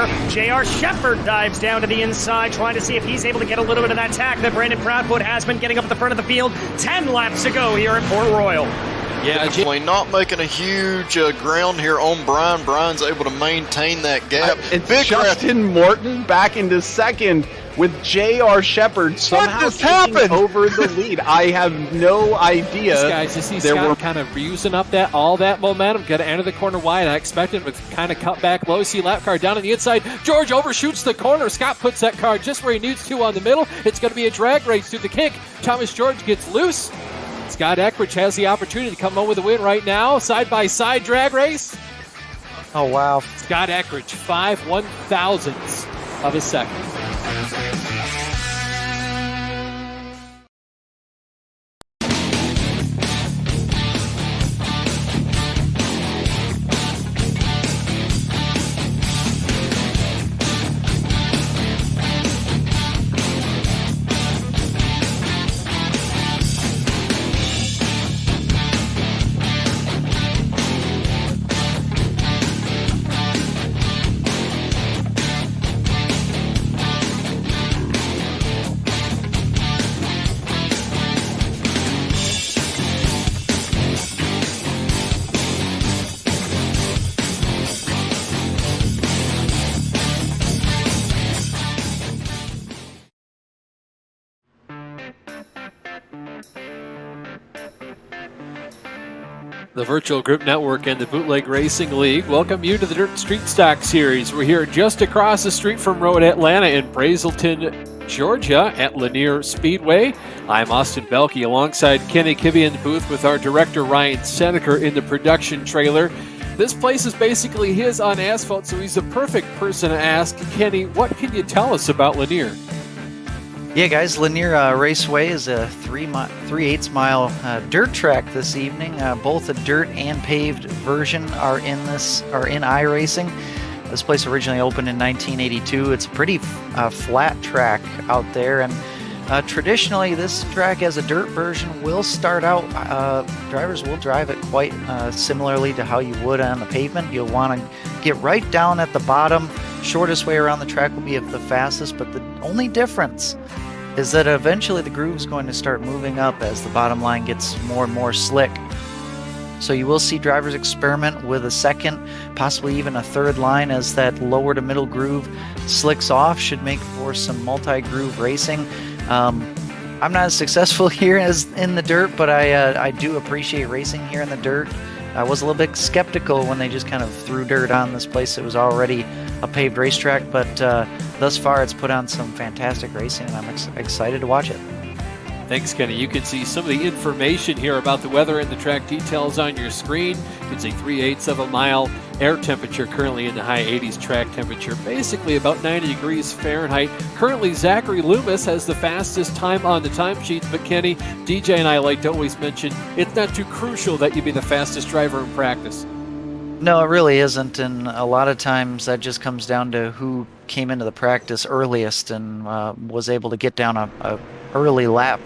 here. J.R. Shepard dives down to the inside, trying to see if he's able to get a little bit of that tack that Brandon Proudfoot has been getting up at the front of the field. 10 laps to go here at Port Royal. Yeah, definitely not making a huge ground here on Brian. Brian's able to maintain that gap. It's Justin Morton back into second with J.R. Shepard somehow taking over the lead. I have no idea. These guys, you see Scott kind of using up all that momentum. Got to enter the corner wide. I expected him to kind of cut back low. See lap car down on the inside. George overshoots the corner. Scott puts that car just where he needs to on the middle. It's going to be a drag race through the kink. Thomas George gets loose. Scott Eckridge has the opportunity to come home with a win right now. Side-by-side drag race. Oh, wow. Scott Eckridge, 5/1000ths of a second. The Virtual Group Network and the Bootleg Racing League welcome you to the Dirt Street Stock Series. We're here just across the street from Road Atlanta in Brazelton, Georgia at Lanier Speedway. I'm Austin Belkey alongside Kenny Kibbe in the booth with our director Ryan Seneker in the production trailer. This place is basically his on asphalt, so he's the perfect person to ask. Kenny, what can you tell us about Lanier? Yeah, guys, Lanier Raceway is a 3/8 mile dirt track this evening. Both a dirt and paved version are in iRacing. This place originally opened in 1982. It's a pretty flat track out there, and traditionally this track as a dirt version will start out, drivers will drive it quite similarly to how you would on the pavement. You'll want to get right down at the bottom. Shortest way around the track will be the fastest, but the only difference is that eventually the groove is going to start moving up as the bottom line gets more and more slick. So you will see drivers experiment with a second, possibly even a third line as that lower to middle groove slicks off. Should make for some multi-groove racing. I'm not as successful here as in the dirt, but I do appreciate racing here in the dirt. I was a little bit skeptical when they just kind of threw dirt on this place. It was already a paved racetrack, but thus far it's put on some fantastic racing, and I'm excited to watch it. Thanks, Kenny. You can see some of the information here about the weather and the track details on your screen. You can see 3/8 of a mile, air temperature currently in the high 80s, track temperature basically about 90 degrees Fahrenheit. Currently, Zachary Loomis has the fastest time on the timesheets, but Kenny, DJ and I like to always mention it's not too crucial that you be the fastest driver in practice. No, it really isn't, and a lot of times that just comes down to who came into the practice earliest and was able to get down a early lap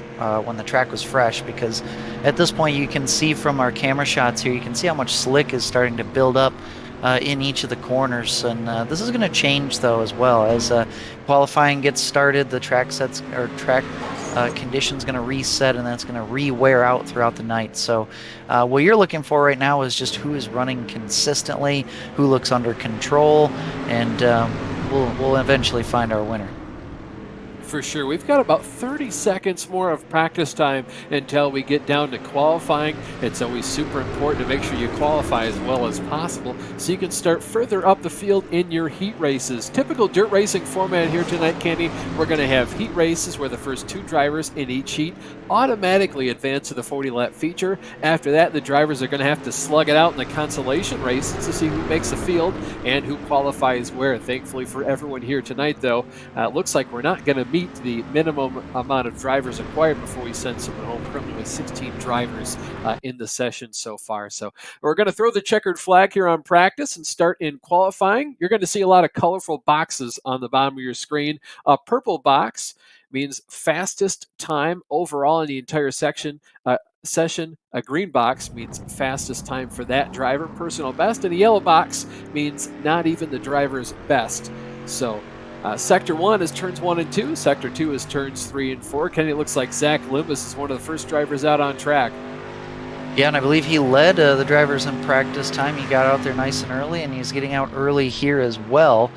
when the track was fresh, because at this point you can see from our camera shots here, you can see how much slick is starting to build up in each of the corners, and this is going to change though as well as qualifying gets started. The track conditions going to reset, and that's going to re-wear out throughout the night. So what you're looking for right now is just who is running consistently, who looks under control, and we'll eventually find our winner. For sure. We've got about 30 seconds more of practice time until we get down to qualifying. It's always super important to make sure you qualify as well as possible so you can start further up the field in your heat races. Typical dirt racing format here tonight, Kenny. We're going to have heat races where the first two drivers in each heat automatically advance to the 40-lap feature. After that, the drivers are going to have to slug it out in the consolation race to see who makes the field and who qualifies where. Thankfully for everyone here tonight, though, it looks like we're not going to meet the minimum amount of drivers required before we send someone home, currently with 16 drivers in the session so far. So we're going to throw the checkered flag here on practice and start in qualifying. You're going to see a lot of colorful boxes on the bottom of your screen. A purple box means fastest time overall in the entire session. A green box means fastest time for that driver, personal best, and a yellow box means not even the driver's best. So Sector 1 is turns 1 and 2. Sector 2 is turns 3 and 4. Kenny, it looks like Zach Loomis is one of the first drivers out on track. Yeah, and I believe he led the drivers in practice time. He got out there nice and early, and he's getting out early here as well.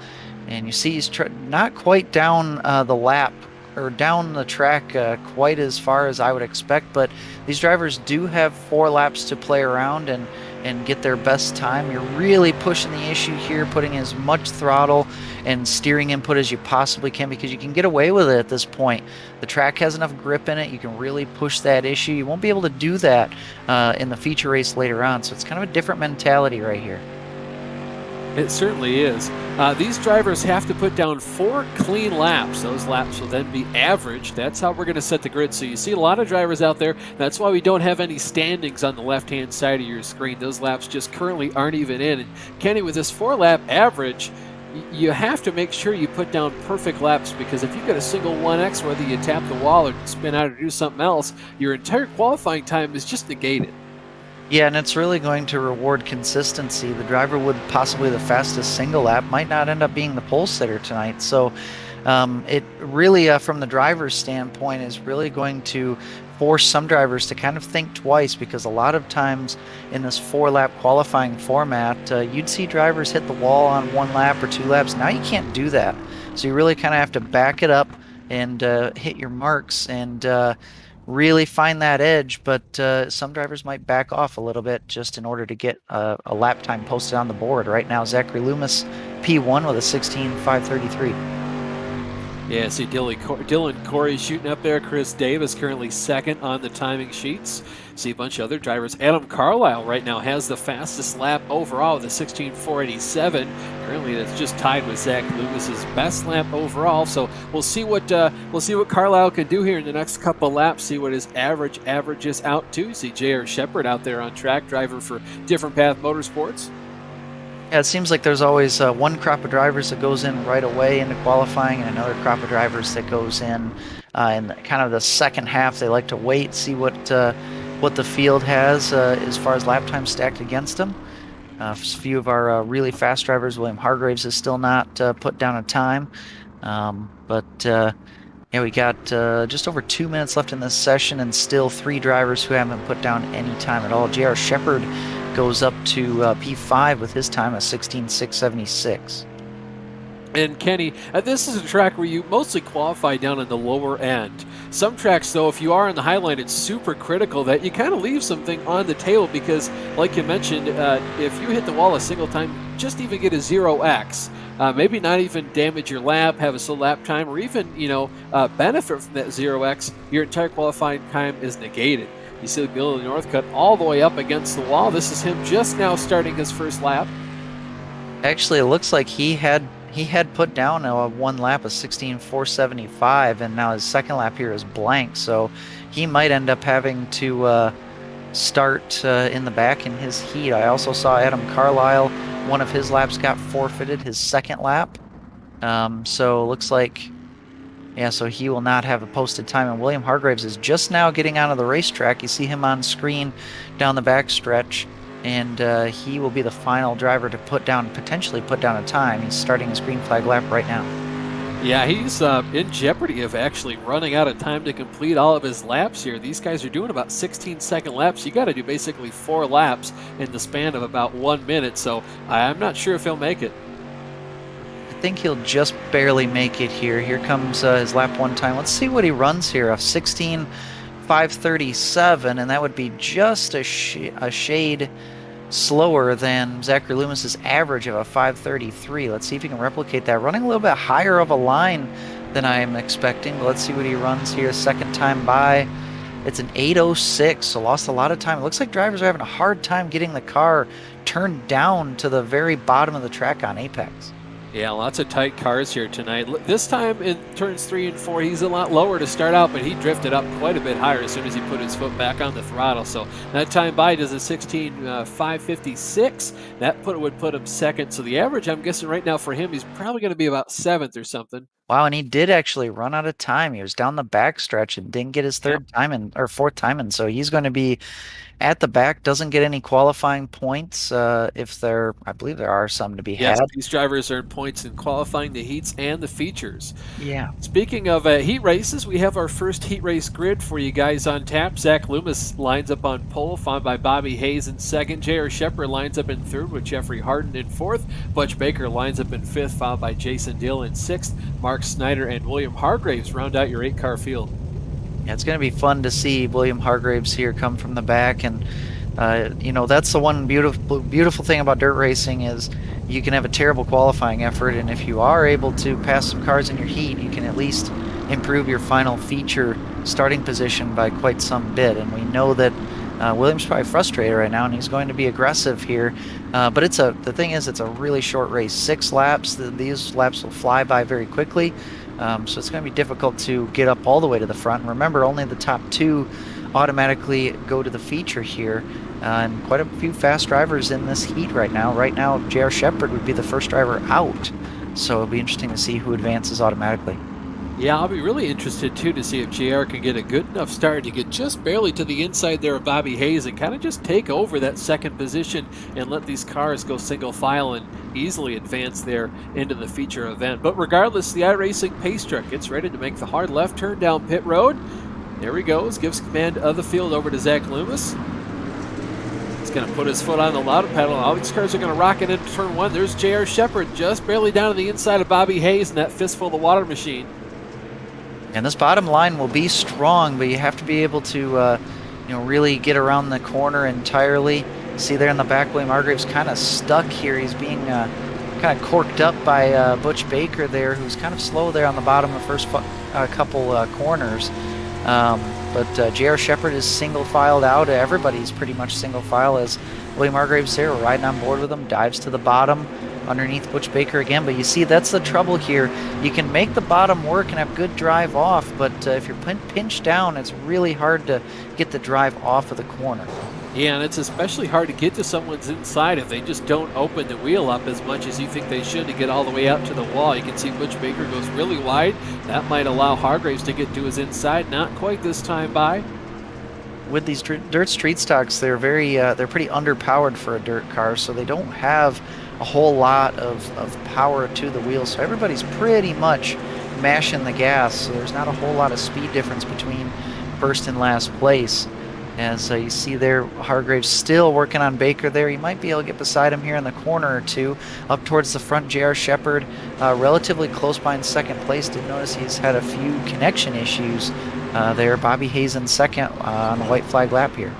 And you see he's not quite down the lap or down the track quite as far as I would expect, but these drivers do have 4 laps to play around and get their best time. You're really pushing the issue here, putting as much throttle and steering input as you possibly can, because you can get away with it at this point. The track has enough grip in it. You can really push that issue. You won't be able to do that in the feature race later on, so it's kind of a different mentality right here. It certainly is. These drivers have to put down 4 clean laps. Those laps will then be averaged. That's how we're going to set the grid. So you see a lot of drivers out there. That's why we don't have any standings on the left-hand side of your screen. Those laps just currently aren't even in. And Kenny, with this 4-lap average, you have to make sure you put down perfect laps, because if you get a single 1X, whether you tap the wall or spin out or do something else, your entire qualifying time is just negated. Yeah, and it's really going to reward consistency. The driver with possibly the fastest single lap might not end up being the pole sitter tonight. So it really, from the driver's standpoint, is really going to force some drivers to kind of think twice, because a lot of times in this 4-lap qualifying format, you'd see drivers hit the wall on 1 lap or 2 laps. Now you can't do that. So you really kind of have to back it up and hit your marks and really find that edge, but some drivers might back off a little bit just in order to get a lap time posted on the board. Right now, Zachary Loomis, P1 with a 16.533. Yeah, see Dylan Corey shooting up there. Chris Davis currently second on the timing sheets. See a bunch of other drivers. Adam Carlisle right now has the fastest lap overall with a 16.487. Currently, that's just tied with Zach Loomis's best lap overall. So we'll see what Carlisle can do here in the next couple laps. See what his average averages out to. See J.R. Shepard out there on track, driver for Different Path Motorsports. Yeah, it seems like there's always one crop of drivers that goes in right away into qualifying, and another crop of drivers that goes in kind of the second half. They like to wait, see what the field has as far as lap time stacked against them. A few of our really fast drivers, William Hargraves has still not put down a time, yeah, we got just over 2 minutes left in this session, and still 3 drivers who haven't put down any time at all. J.R. Shepard goes up to P5 with his time of 16.676. And Kenny, this is a track where you mostly qualify down in the lower end. Some tracks, though, if you are in the high line, it's super critical that you kind of leave something on the table, because, like you mentioned, if you hit the wall a single time, just even get a 0x. Maybe not even damage your lap, have a slow lap time, or even, benefit from that 0x, your entire qualifying time is negated. You see Bill Northcutt all the way up against the wall. This is him just now starting his first lap. Actually, it looks like he had put down a 1 lap of 16.475, and now his second lap here is blank, so he might end up having to start in the back in his heat. I also saw Adam Carlisle, one of his laps got forfeited, his second lap. So it looks like, yeah, so he will not have a posted time. And William Hargraves is just now getting onto the racetrack. You see him on screen down the back stretch, and he will be the final driver to potentially put down a time. He's starting his green flag lap right now. Yeah, he's in jeopardy of actually running out of time to complete all of his laps here. These guys are doing about 16-second laps. You got to do basically 4 laps in the span of about 1 minute, so I'm not sure if he'll make it. I think he'll just barely make it here. Here comes his lap 1 time. Let's see what he runs here. A 16.537, and that would be just a shade slower than Zachary Loomis's average of a 5.33. Let's see if he can replicate that. Running a little bit higher of a line than I'm expecting, but let's see what he runs here. Second time by. It's an 8.06, so lost a lot of time. It looks like drivers are having a hard time getting the car turned down to the very bottom of the track on Apex. Yeah, lots of tight cars here tonight. This time in turns 3 and 4, he's a lot lower to start out, but he drifted up quite a bit higher as soon as he put his foot back on the throttle. So that time by does a 16.556. That would put him second. So the average, I'm guessing right now for him, he's probably going to be about 7th or something. Wow, and he did actually run out of time. He was down the backstretch and didn't get his third time in, or fourth time in. So he's going to be at the back, doesn't get any qualifying points. If there, I believe there are some to be Yes, had. these drivers earn points in qualifying, the heats, and the features. Yeah. Speaking of heat races, we have our first heat race grid for you guys on tap. Zach Loomis lines up on pole, followed by Bobby Hayes in second. J.R. Shepard lines up in third with Jeffrey Harden in fourth. Butch Baker lines up in fifth, followed by Jason Dill in sixth. Mark Snyder and William Hargraves round out your 8-car field. Yeah, it's going to be fun to see William Hargraves here come from the back, and you know, that's the one beautiful thing about dirt racing is you can have a terrible qualifying effort, and if you are able to pass some cars in your heat, you can at least improve your final feature starting position by quite some bit. And we know that William's probably frustrated right now, and he's going to be aggressive here. But the thing is, it's a really short race, 6 laps. These laps will fly by very quickly. So it's going to be difficult to get up all the way to the front. And remember, only the top 2 automatically go to the feature here. And quite a few fast drivers in this heat right now. Right now, J.R. Shepard would be the first driver out. So it'll be interesting to see who advances automatically. Yeah, I'll be really interested, too, to see if JR can get a good enough start to get just barely to the inside there of Bobby Hayes and kind of just take over that second position and let these cars go single file and easily advance there into the feature event. But regardless, the iRacing pace truck gets ready to make the hard left turn down pit road. There he goes, gives command of the field over to Zach Loomis. He's going to put his foot on the throttle pedal. All these cars are going to rocket into turn 1. There's J.R. Shepard just barely down to the inside of Bobby Hayes in that fistful of the water machine. And this bottom line will be strong, but you have to be able to, really get around the corner entirely. See there in the back, William Hargraves kind of stuck here. He's being kind of corked up by Butch Baker there, who's kind of slow there on the bottom of the first couple corners. But J.R. Shepard is single filed out. Everybody's pretty much single file as William Hargraves there riding on board with him, dives to the bottom underneath Butch Baker again. But you see, that's the trouble here. You can make the bottom work and have good drive off, but if you're pinched down, it's really hard to get the drive off of the corner. Yeah, and it's especially hard to get to someone's inside if they just don't open the wheel up as much as you think they should to get all the way out to the wall. You can see Butch Baker goes really wide. That might allow Hargraves to get to his inside. Not quite this time by. With these dirt street stocks, they're they're pretty underpowered for a dirt car, so they don't have a whole lot of power to the wheels. So everybody's pretty much mashing the gas. So there's not a whole lot of speed difference between first and last place. As you see there, Hargraves still working on Baker there. He might be able to get beside him here in the corner or two. Up towards the front, J.R. Shepard relatively close by in second place. Did notice he's had a few connection issues there. Bobby Hayes in second on the white flag lap here.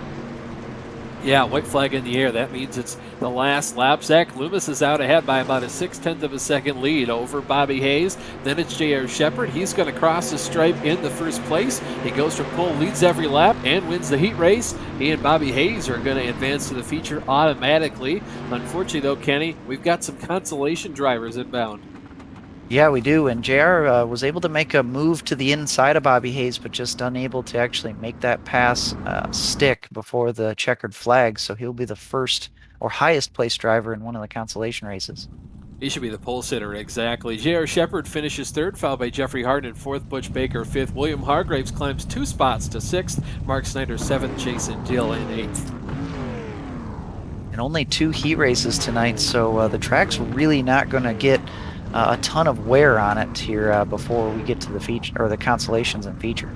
Yeah, white flag in the air. That means it's the last lap. Zach Loomis is out ahead by about a 0.6 of a second lead over Bobby Hayes. Then it's J.R. Shepard. He's going to cross the stripe in the first place. He goes from pole, leads every lap, and wins the heat race. He and Bobby Hayes are going to advance to the feature automatically. Unfortunately, though, Kenny, we've got some consolation drivers inbound. Yeah, we do, and JR was able to make a move to the inside of Bobby Hayes, but just unable to actually make that pass stick before the checkered flag, so he'll be the first or highest placed driver in one of the consolation races. He should be the pole sitter, exactly. J.R. Shepard finishes third, followed by Jeffrey Harden in fourth, Butch Baker fifth. William Hargraves climbs 2 spots to sixth, Mark Snyder seventh, Jason Dill in eighth. And only 2 heat races tonight, so the track's really not going to get a ton of wear on it here before we get to the feature or the consolations and feature.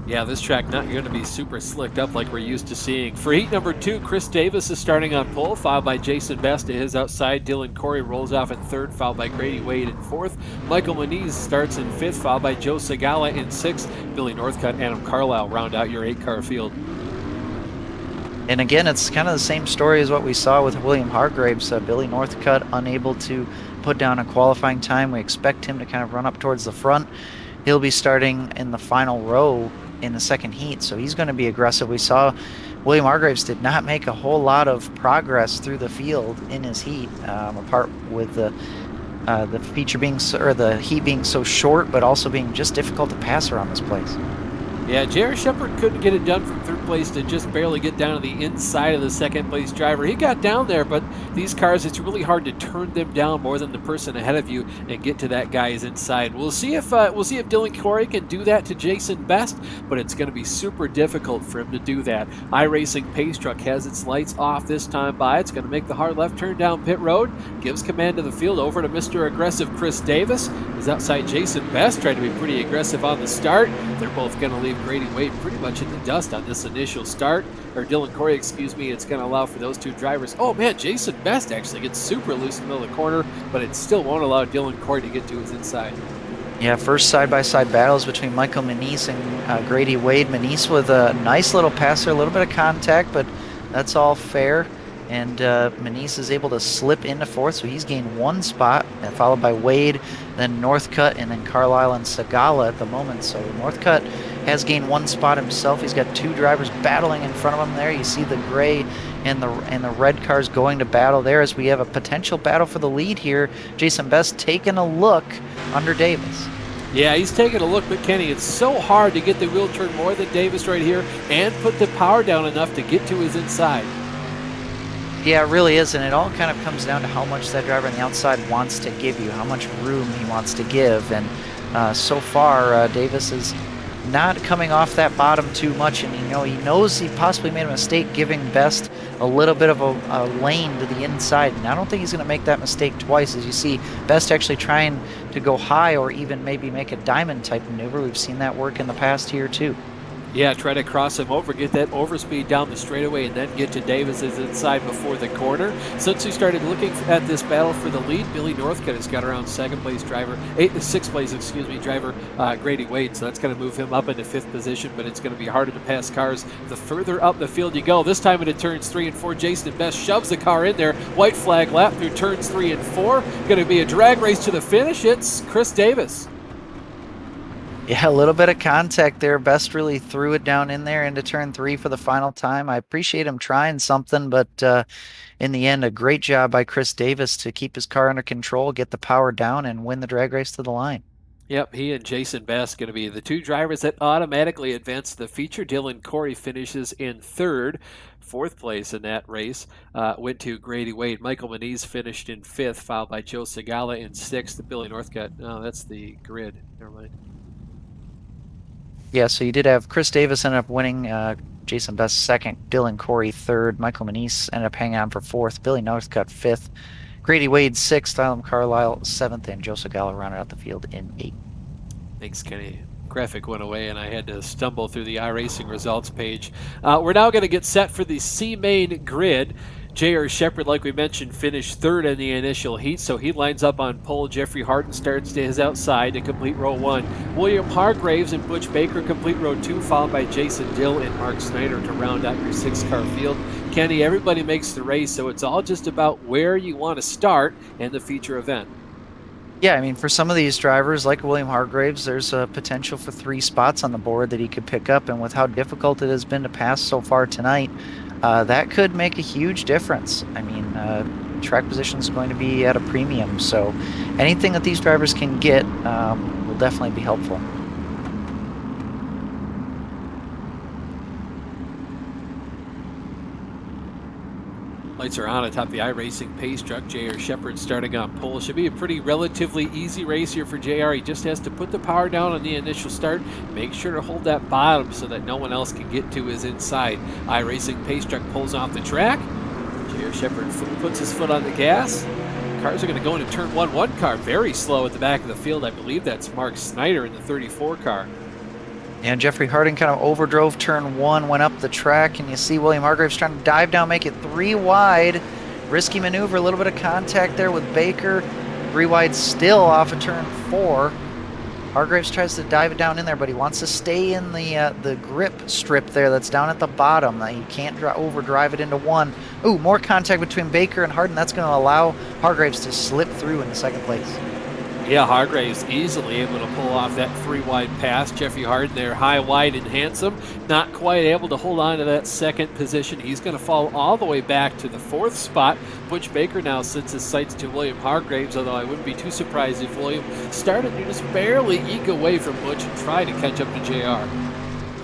Yeah, this track not going to be super slicked up like we're used to seeing. For heat number 2, Chris Davis is starting on pole, followed by Jason Best to his outside. Dylan Corey rolls off in third, followed by Grady Wade in fourth. Michael Moniz starts in fifth, followed by Joe Segala in sixth. Billy Northcutt and Adam Carlisle round out your 8-car field. And again, it's kind of the same story as what we saw with William Hargraves. Billy Northcutt unable to put down a qualifying time. We expect him to kind of run up towards the front. He'll be starting in the final row in the second heat, so he's going to be aggressive. We saw William Hargraves did not make a whole lot of progress through the field in his heat, apart with the feature being the heat being so short, but also being just difficult to pass around this place. Yeah, J.R. Shepard couldn't get it done from third place to just barely get down to the inside of the second place driver. He got down there, but these cars, it's really hard to turn them down more than the person ahead of you and get to that guy's inside. We'll see if Dylan Corey can do that to Jason Best, but it's going to be super difficult for him to do that. iRacing Pace Truck has its lights off this time by. It's going to make the hard left turn down pit road, gives command of the field over to Mr. Aggressive Chris Davis. He's outside Jason Best, trying to be pretty aggressive on the start. They're both going to leave Grady Wade pretty much in the dust on this initial start, or Dylan Corey, excuse me. It's going to allow for those two drivers. Oh man, Jason Best actually gets super loose in the middle of the corner, but it still won't allow Dylan Corey to get to his inside. Yeah, first side-by-side battles between Michael Manise and Grady Wade. Manise with a nice little pass there, a little bit of contact, but that's all fair. And Manise is able to slip into fourth, so he's gained one spot, followed by Wade, then Northcutt, and then Carlisle and Sagala at the moment. So Northcutt has gained one spot himself. He's got two drivers battling in front of him there. You see the gray and the red cars going to battle there as we have a potential battle for the lead here. Jason Best taking a look under Davis. Yeah, he's taking a look, but Kenny, it's so hard to get the wheel turn more than Davis right here and put the power down enough to get to his inside. Yeah, it really is, and it all kind of comes down to how much that driver on the outside wants to give you, how much room he wants to give, and so far Davis is not coming off that bottom too much, and he knows he possibly made a mistake giving Best a little bit of a lane to the inside, and I don't think he's going to make that mistake twice. As you see, Best actually trying to go high or even maybe make a diamond type maneuver. We've seen that work in the past here too. Yeah, try to cross him over, get that overspeed down the straightaway, and then get to Davis's inside before the corner. Since we started looking at this battle for the lead, Billy Northcutt has got around sixth place driver Grady Wade, so that's going to move him up into fifth position, but it's going to be harder to pass cars the further up the field you go. This time into turns 3 and 4, Jason Best shoves the car in there. White flag lap through turns 3 and 4. Going to be a drag race to the finish. It's Chris Davis. Yeah, a little bit of contact there. Best really threw it down in there into turn 3 for the final time. I appreciate him trying something, but in the end, a great job by Chris Davis to keep his car under control, get the power down, and win the drag race to the line. Yep, he and Jason Best going to be the two drivers that automatically advance the feature. Dylan Corey finishes in third. Fourth place in that race went to Grady Wade. Michael Manise finished in fifth, followed by Joe Sagala in sixth. Billy Northcutt. Oh, that's the grid. Never mind. Yeah, so you did have Chris Davis end up winning, Jason Best second, Dylan Corey third, Michael Manise ended up hanging on for fourth, Billy Northcutt fifth, Grady Wade sixth, Alan Carlisle seventh, and Joe Sagala rounded out the field in eighth. Thanks, Kenny. Graphic went away and I had to stumble through the iRacing results page. We're now going to get set for the C-Main grid. J.R. Shepard, like we mentioned, finished third in the initial heat, so he lines up on pole. Jeffrey Harden starts to his outside to complete row 1. William Hargraves and Butch Baker complete row 2, followed by Jason Dill and Mark Snyder to round out your 6-car field. Kenny, everybody makes the race, so it's all just about where you want to start in the feature event. Yeah, I mean, for some of these drivers, like William Hargraves, there's a potential for 3 spots on the board that he could pick up, and with how difficult it has been to pass so far tonight, that could make a huge difference. I mean, track position is going to be at a premium, so anything that these drivers can get will definitely be helpful. Lights are on atop the iRacing Pace Truck. J.R. Shepard starting on pole. Should be a pretty relatively easy race here for J.R. He just has to put the power down on the initial start. Make sure to hold that bottom so that no one else can get to his inside. iRacing Pace Truck pulls off the track. J.R. Shepard puts his foot on the gas. Cars are going to go into turn 1 car. Very slow at the back of the field. I believe that's Mark Snyder in the 34 car. And Jeffrey Harding kind of overdrove turn 1, went up the track, and you see William Hargraves trying to dive down, make it 3 wide. Risky maneuver, a little bit of contact there with Baker. 3 wide still off of turn 4. Hargraves tries to dive it down in there, but he wants to stay in the grip strip there that's down at the bottom. He can't overdrive it into 1. Ooh, more contact between Baker and Harding. That's going to allow Hargraves to slip through in the second place. Yeah, Hargraves easily able to pull off that 3 wide pass. Jeffrey Harden there, high, wide, and handsome. Not quite able to hold on to that second position. He's going to fall all the way back to the 4th spot. Butch Baker now sets his sights to William Hargraves, although I wouldn't be too surprised if William started to just barely eke away from Butch and try to catch up to JR.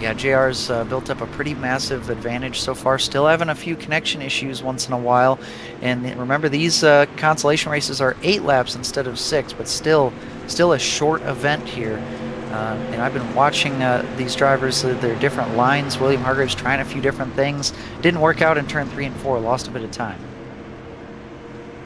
Yeah, JR's built up a pretty massive advantage so far. Still having a few connection issues once in a while. And remember, these consolation races are 8 laps instead of 6, but still a short event here. And I've been watching these drivers, their different lines. William Hargraves trying a few different things. Didn't work out in turn 3 and 4, lost a bit of time.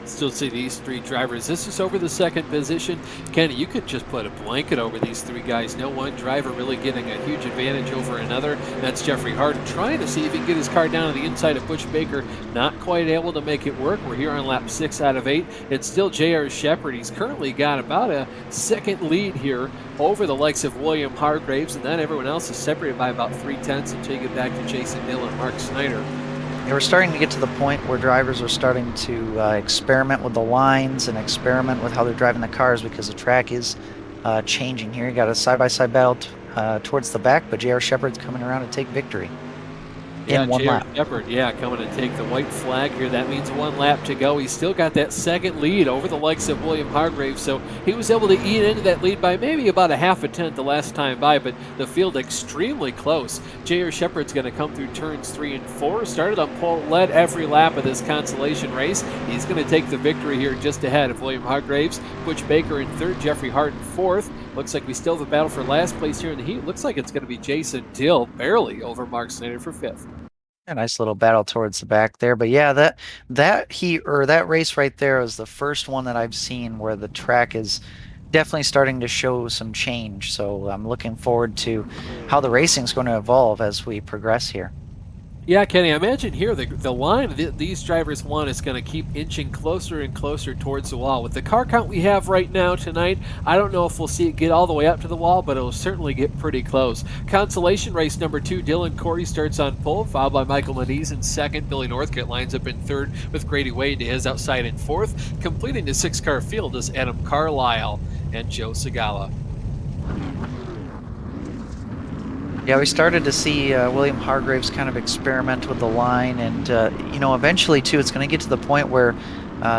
Still see these 3 drivers. This is over the 2nd position. Kenny, you could just put a blanket over these 3 guys. No one driver really getting a huge advantage over another. That's Jeffrey Harden trying to see if he can get his car down to the inside of Butch Baker. Not quite able to make it work. We're here on lap 6 out of 8. It's still J.R. Shepard. He's currently got about a 2nd lead here over the likes of William Hargraves, and then everyone else is separated by about 3/10 until you get back to Jason Dillon and Mark Snyder. Yeah, we're starting to get to the point where drivers are starting to experiment with the lines and experiment with how they're driving the cars, because the track is changing here. You got a side-by-side battle towards the back, but J.R. Shepard's coming around to take victory in 1 lap. Shepard, coming to take the white flag here. That means 1 lap to go. He's still got that 2nd lead over the likes of William Hargraves, so he was able to eat into that lead by maybe about a 1/2 the last time by, but the field extremely close. J.R. Shepard's going to come through turns 3 and 4. Started on pole, led every lap of this consolation race. He's going to take the victory here just ahead of William Hargraves. Butch Baker in 3rd, Jeffrey Harden 4th. Looks like we still have a battle for last place here in the heat. Looks like it's going to be Jason Dill barely over Mark Snyder for 5th. A nice little battle towards the back there, but yeah, that race right there is the first one that I've seen where the track is definitely starting to show some change. So I'm looking forward to how the racing is going to evolve as we progress here. Yeah, Kenny, I imagine here the line these drivers want is going to keep inching closer and closer towards the wall. With the car count we have right now tonight, I don't know if we'll see it get all the way up to the wall, but it'll certainly get pretty close. Consolation race number 2, Dylan Corey starts on pole, followed by Michael Mediz in 2nd. Billy Northcutt lines up in 3rd with Grady Wade to his outside in 4th. Completing the 6-car field is Adam Carlisle and Joe Segala. Yeah, we started to see William Hargraves kind of experiment with the line, and eventually too, it's going to get to the point where,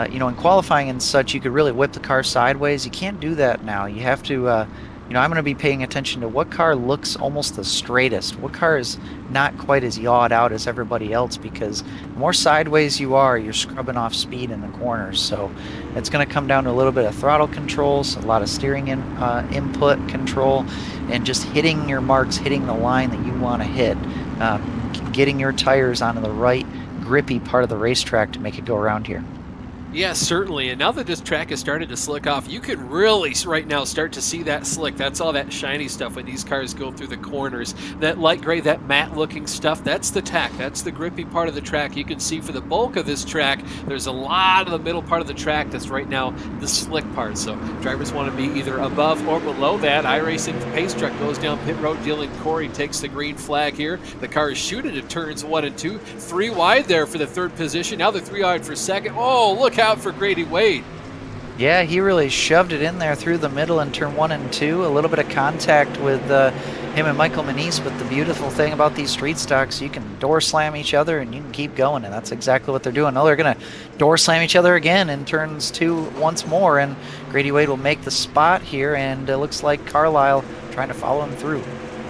in qualifying and such, you could really whip the car sideways. You can't do that now. You have to, I'm going to be paying attention to what car looks almost the straightest, what car is not quite as yawed out as everybody else, because the more sideways you are, you're scrubbing off speed in the corners. So it's going to come down to a little bit of throttle controls, a lot of steering input control, and just hitting your marks, hitting the line that you want to hit, getting your tires onto the right grippy part of the racetrack to make it go around here. Yes, certainly. And now that this track has started to slick off, you can really right now start to see that slick. That's all that shiny stuff when these cars go through the corners. That light gray, that matte looking stuff, that's the tack. That's the grippy part of the track. You can see for the bulk of this track, there's a lot of the middle part of the track that's right now the slick part. So drivers want to be either above or below that. iRacing pace truck goes down pit road. Dylan Corey takes the green flag here. The car is shooting to turns 1 and 2. 3 wide there for the 3rd position. Now they're 3 wide for 2nd. Oh, look out for Grady Wade. Yeah, he really shoved it in there through the middle in turn 1 and 2. A little bit of contact with him and Michael Mediz, but the beautiful thing about these street stocks, you can door slam each other and you can keep going, and that's exactly what they're doing. Now they're going to door slam each other again in turns 2 once more, and Grady Wade will make the spot here, and it looks like Carlisle trying to follow him through.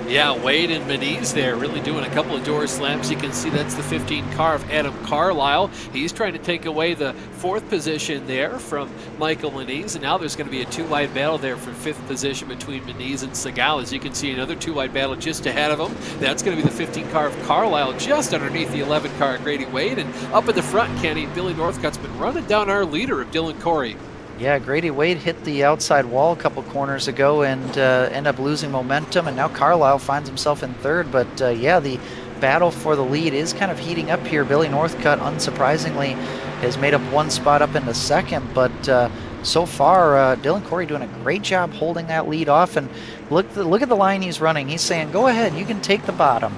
Yeah, Wade and Mediz there really doing a couple of door slams. You can see that's the 15 car of Adam Carlisle. He's trying to take away the 4th position there from Michael Mediz, and now there's going to be a 2-wide battle there for 5th position between Mediz and Segala. As you can see, another 2-wide battle just ahead of him. That's going to be the 15 car of Carlisle just underneath the 11 car of Grady Wade, and up in the front, Kenny, Billy Northcutt's been running down our leader of Dylan Corey. Yeah, Grady Wade hit the outside wall a couple corners ago and ended up losing momentum, and now Carlisle finds himself in 3rd. But the battle for the lead is kind of heating up here. Billy Northcutt, unsurprisingly, has made up 1 spot up into 2nd, but so far, Dylan Corey doing a great job holding that lead off. And look at the line he's running. He's saying, "Go ahead, you can take the bottom.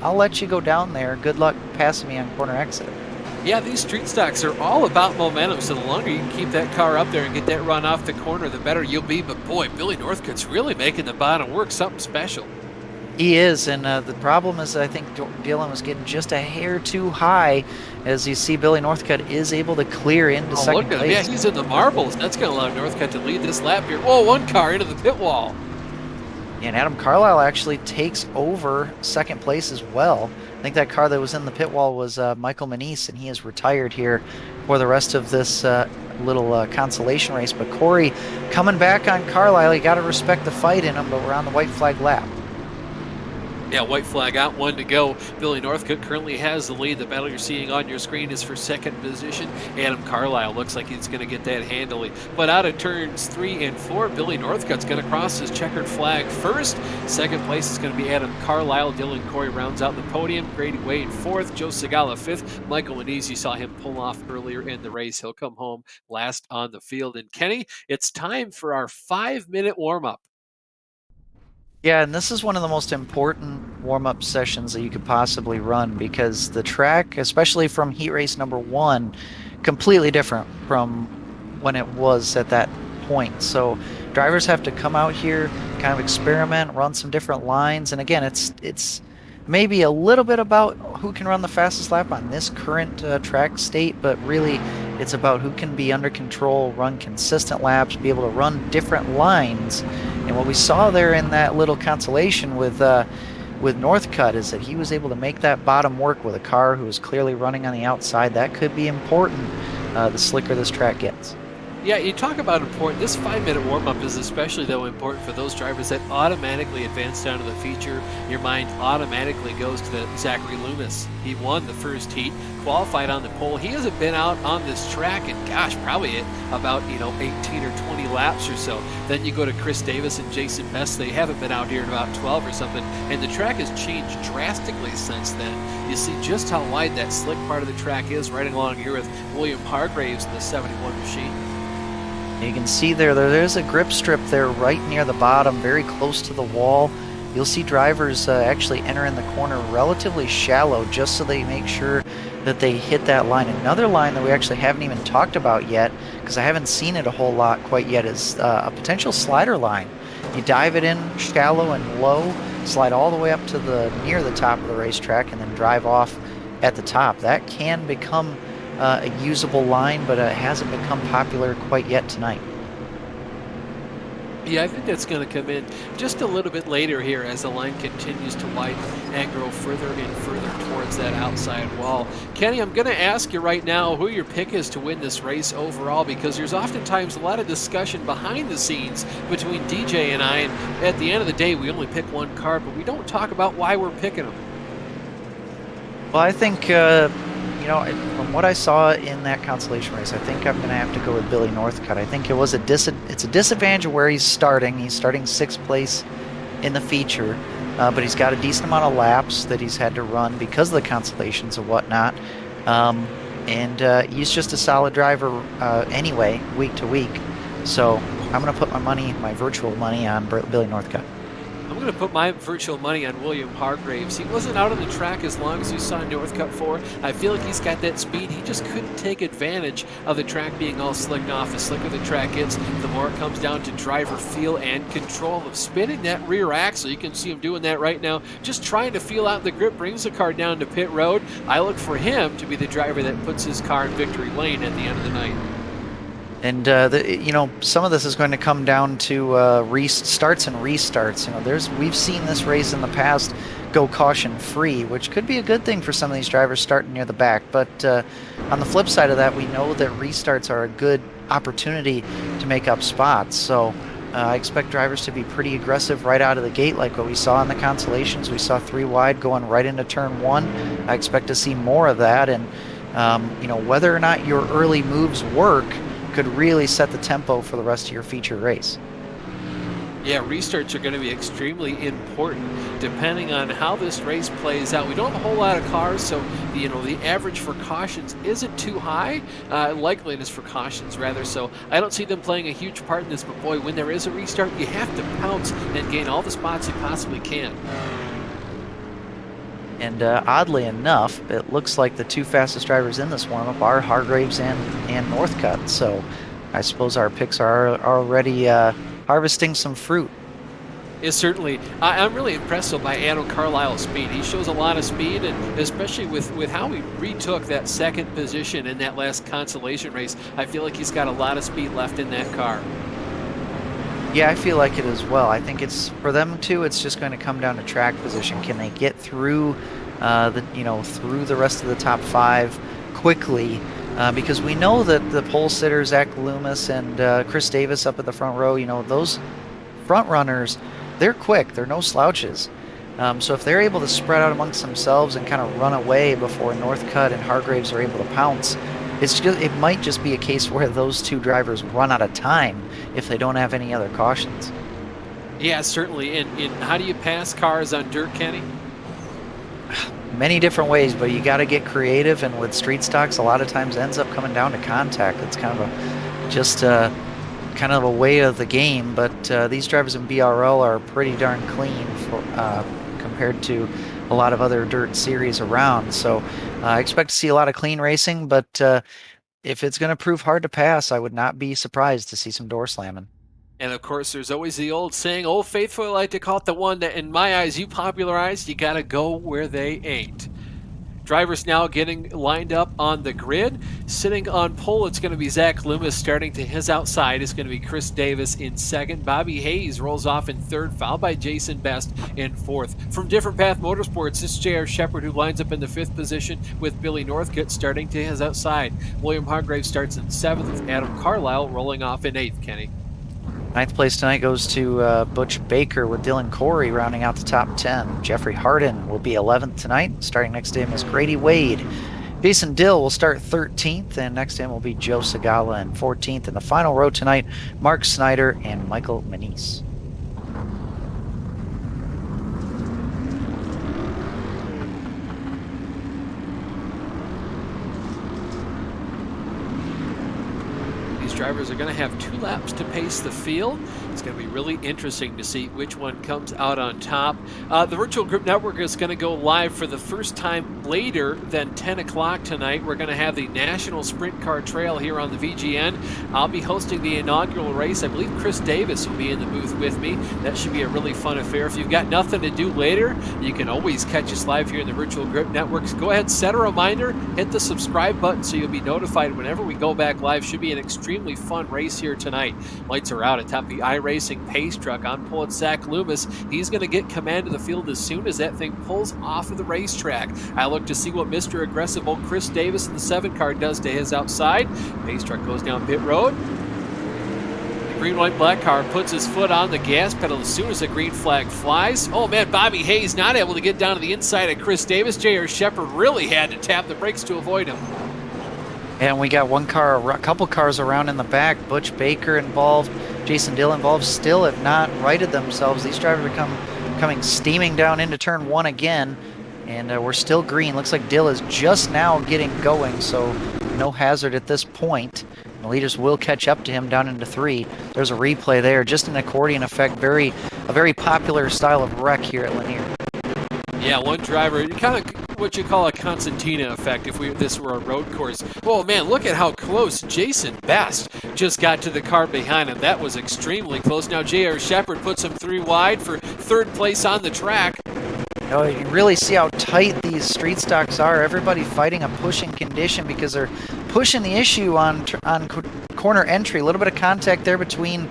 I'll let you go down there. Good luck passing me on corner exit." Yeah, these street stocks are all about momentum, so the longer you can keep that car up there and get that run off the corner, the better you'll be. But boy, Billy Northcutt's really making the bottom work, something special. He is, and the problem is I think Dylan was getting just a hair too high. As you see, Billy Northcutt is able to clear into 2nd place. Yeah, he's in the marbles. That's going to allow Northcutt to lead this lap here. Oh, 1 car into the pit wall. And Adam Carlisle actually takes over second place as well. I think that car that was in the pit wall was Michael Manise, and he is retired here for the rest of this little consolation race. But Corey coming back on Carlisle. You got to respect the fight in him, but we're on the white flag lap. Yeah, white flag out, 1 to go. Billy Northcutt currently has the lead. The battle you're seeing on your screen is for second position. Adam Carlisle looks like he's going to get that handily. But out of turns 3 and 4, Billy Northcutt's going to cross his checkered flag first. Second place is going to be Adam Carlisle. Dylan Corey rounds out the podium. Grady Wade 4th. Joe Segala 5th. Michael Manise, you saw him pull off earlier in the race. He'll come home last on the field. And Kenny, it's time for our 5-minute warm-up. Yeah, and this is one of the most important warm-up sessions that you could possibly run, because the track, especially from heat race number 1, completely different from when it was at that point. So drivers have to come out here, kind of experiment, run some different lines, and again, it's maybe a little bit about who can run the fastest lap on this current track state, but really it's about who can be under control, run consistent laps, be able to run different lines. And what we saw there in that little consolation with Northcutt is that he was able to make that bottom work with a car who was clearly running on the outside. That could be important the slicker this track gets. Yeah, you talk about important. This 5-minute warm-up is especially, though, important for those drivers that automatically advance down to the feature. Your mind automatically goes to the Zachary Loomis. He won the first heat, qualified on the pole. He hasn't been out on this track in, gosh, probably about, 18 or 20 laps or so. Then you go to Chris Davis and Jason Best. They haven't been out here in about 12 or something, and the track has changed drastically since then. You see just how wide that slick part of the track is right along here with William Hargraves in the 71 machine. You can see there's a grip strip there right near the bottom, very close to the wall. You'll see drivers actually enter in the corner relatively shallow just so they make sure that they hit that line. Another line that we actually haven't even talked about yet, because I haven't seen it a whole lot quite yet, is a potential slider line. You dive it in shallow and low, slide all the way up to near the top of the racetrack, and then drive off at the top. That can become a usable line, but it hasn't become popular quite yet tonight. Yeah, I think that's going to come in just a little bit later here as the line continues to widen and grow further and further towards that outside wall. Kenny, I'm going to ask you right now who your pick is to win this race overall, because there's oftentimes a lot of discussion behind the scenes between DJ and I, and at the end of the day, we only pick one car, but we don't talk about why we're picking them. Well, I think from what I saw in that consolation race, I think I'm going to have to go with Billy Northcutt. I think it's a disadvantage of where he's starting. He's starting 6th place in the feature, but he's got a decent amount of laps that he's had to run because of the consolations and whatnot. And he's just a solid driver anyway, week to week. So I'm going to put my virtual money on Billy Northcutt. I'm going to put my virtual money on William Hargraves. He wasn't out on the track as long as you saw Northcutt for. I feel like he's got that speed. He just couldn't take advantage of the track being all slicked off. The slicker the track gets, the more it comes down to driver feel and control of spinning that rear axle. You can see him doing that right now, just trying to feel out the grip, brings the car down to pit road. I look for him to be the driver that puts his car in victory lane at the end of the night. And some of this is going to come down to starts and restarts. We've seen this race in the past go caution free, which could be a good thing for some of these drivers starting near the back. But on the flip side of that, we know that restarts are a good opportunity to make up spots. So I expect drivers to be pretty aggressive right out of the gate, like what we saw in the consolations. We saw 3 wide going right into turn 1. I expect to see more of that, and whether or not your early moves work could really set the tempo for the rest of your feature race. Yeah, restarts are going to be extremely important depending on how this race plays out. We don't have a whole lot of cars, so the average for cautions isn't too high. Likeliness for cautions, rather. So I don't see them playing a huge part in this, but boy, when there is a restart, you have to pounce and gain all the spots you possibly can. And oddly enough, it looks like the 2 fastest drivers in this warm-up are Hargraves and Northcutt. So I suppose our picks are already harvesting some fruit. Is certainly. I'm really impressed by Adam Carlisle's speed. He shows a lot of speed, and especially with how he retook that second position in that last consolation race, I feel like he's got a lot of speed left in that car. Yeah, I feel like it as well. I think it's for them too. It's just going to come down to track position. Can they get through through the rest of the top 5 quickly? Because we know that the pole sitter Zach Loomis and Chris Davis up at the front row, those front runners, they're quick. They're no slouches. So if they're able to spread out amongst themselves and kind of run away before Northcutt and Hargraves are able to pounce, it might just be a case where those 2 drivers run out of time if they don't have any other cautions. Yeah, certainly. And how do you pass cars on dirt, Kenny? Many different ways, but you got to get creative, and with street stocks, a lot of times ends up coming down to contact. It's kind of a way of the game, but these drivers in BRL are pretty darn clean compared to a lot of other dirt series around. So I expect to see a lot of clean racing, but if it's going to prove hard to pass, I would not be surprised to see some door slamming. And of course, there's always the old saying, Old Faithful, I like to call it, the one that in my eyes you popularized, you got to go where they ain't. Drivers now getting lined up on the grid. Sitting on pole, it's going to be Zach Loomis. Starting to his outside is going to be Chris Davis in second. Bobby Hayes rolls off in third, followed by Jason Best in fourth. From Different Path Motorsports, this is J.R. Shepard, who lines up in the 5th position with Billy Northcutt starting to his outside. William Hargraves starts in 7th with Adam Carlisle rolling off in 8th, Kenny. 9th place tonight goes to Butch Baker with Dylan Corey rounding out the top 10. Jeffrey Harden will be 11th tonight. Starting next to him is Grady Wade. Jason Dill will start 13th, and next to him will be Joe Segala in 14th. In the final row tonight, Mark Snyder and Michael Manise. Drivers are going to have 2 laps to pace the field. It's going to be really interesting to see which one comes out on top. The Virtual Group Network is going to go live for the first time later than 10 o'clock tonight. We're going to have the National Sprint Car Trail here on the VGN. I'll be hosting the inaugural race. I believe Chris Davis will be in the booth with me. That should be a really fun affair. If you've got nothing to do later, you can always catch us live here in the Virtual Group Networks. Go ahead, set a reminder, hit the subscribe button so you'll be notified whenever we go back live. Should be an extremely fun race here tonight. Lights are out atop the iRacing pace truck. On pole, it's Zach Loomis. He's going to get command of the field as soon as that thing pulls off of the racetrack. I look to see what Mr. Aggressive old Chris Davis in the 7 car does to his outside. Pace truck goes down pit road. The green, white, black car puts his foot on the gas pedal as soon as the green flag flies. Oh man, Bobby Hayes not able to get down to the inside of Chris Davis. J.R. Shepard really had to tap the brakes to avoid him. And we got one car, a couple cars around in the back. Butch Baker involved, Jason Dill involved, still have not righted themselves. These drivers are coming steaming down into turn 1 again, and we're still green. Looks like Dill is just now getting going, so no hazard at this point. The leaders will catch up to him down into 3. There's a replay there, just an accordion effect, a very popular style of wreck here at Lanier. Yeah, one driver, kind of what you call a concertina effect if this were a road course. Oh man, look at how close Jason Best just got to the car behind him. That was extremely close. Now J.R. Shepard puts him 3 wide for 3rd place on the track. You can really see how tight these street stocks are. Everybody fighting a pushing condition because they're pushing the issue on corner entry. A little bit of contact there between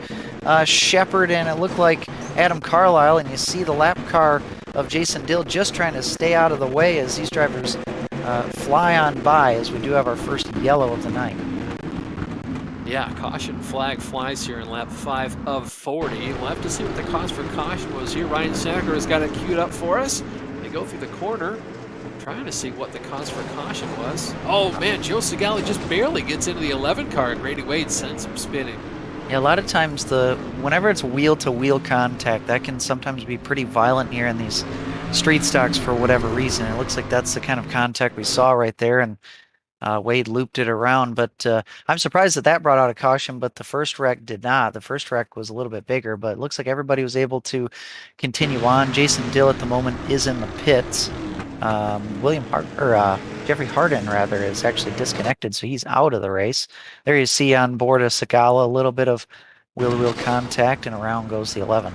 Shepard and it looked like Adam Carlisle, and you see the lap car of Jason Dill just trying to stay out of the way as these drivers fly on by, as we do have our first yellow of the night. Yeah, caution flag flies here in lap 5 of 40. We'll have to see what the cause for caution was here. Ryan Seneca has got it queued up for us. They go through the corner, trying to see what the cause for caution was. Oh man, Joe Segala just barely gets into the 11 car. Grady Wade sends him spinning. Yeah, a lot of times whenever it's wheel-to-wheel contact, that can sometimes be pretty violent here in these street stocks for whatever reason. It looks like that's the kind of contact we saw right there, and Wade looped it around. But I'm surprised that brought out a caution, but the first wreck did not. The first wreck was a little bit bigger, but it looks like everybody was able to continue on. Jason Dill at the moment is in the pits. Jeffrey Harden rather is actually disconnected, so he's out of the race. There you see on board a Segala, a little bit of wheel-to-wheel contact, and around goes the 11.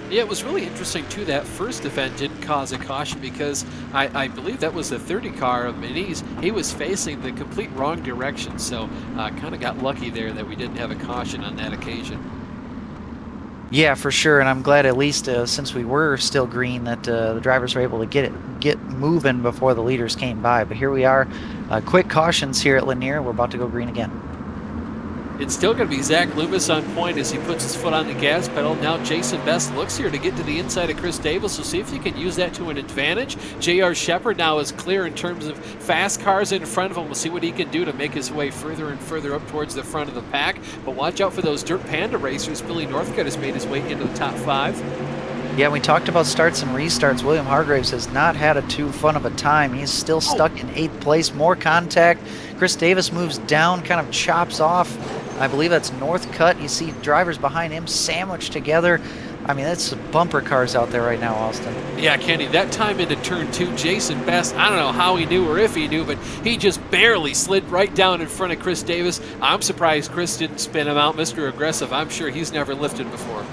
Yeah, it was really interesting too. That first event didn't cause a caution because I believe that was the 30 car of Manise. He was facing the complete wrong direction, so kind of got lucky there that we didn't have a caution on that occasion. Yeah, for sure, and I'm glad at least since we were still green that the drivers were able to get moving before the leaders came by. But here we are, quick cautions here at Lanier. We're about to go green again. It's still going to be Zach Loomis on point as he puts his foot on the gas pedal. Now Jason Best looks here to get to the inside of Chris Davis. So see if he can use that to an advantage. J.R. Shepard now is clear in terms of fast cars in front of him. We'll see what he can do to make his way further and further up towards the front of the pack. But watch out for those Dirt Panda racers. Billy Northcutt has made his way into the top 5. Yeah, we talked about starts and restarts. William Hargraves has not had a too fun of a time. He's still stuck in 8th place. More contact. Chris Davis moves down, kind of chops off. I believe that's Northcutt. You see drivers behind him sandwiched together. I mean, that's bumper cars out there right now, Austin. Yeah, Kenny, that time into turn 2, Jason Best, I don't know how he knew or if he knew, but he just barely slid right down in front of Chris Davis. I'm surprised Chris didn't spin him out. Mr. Aggressive, I'm sure he's never lifted before.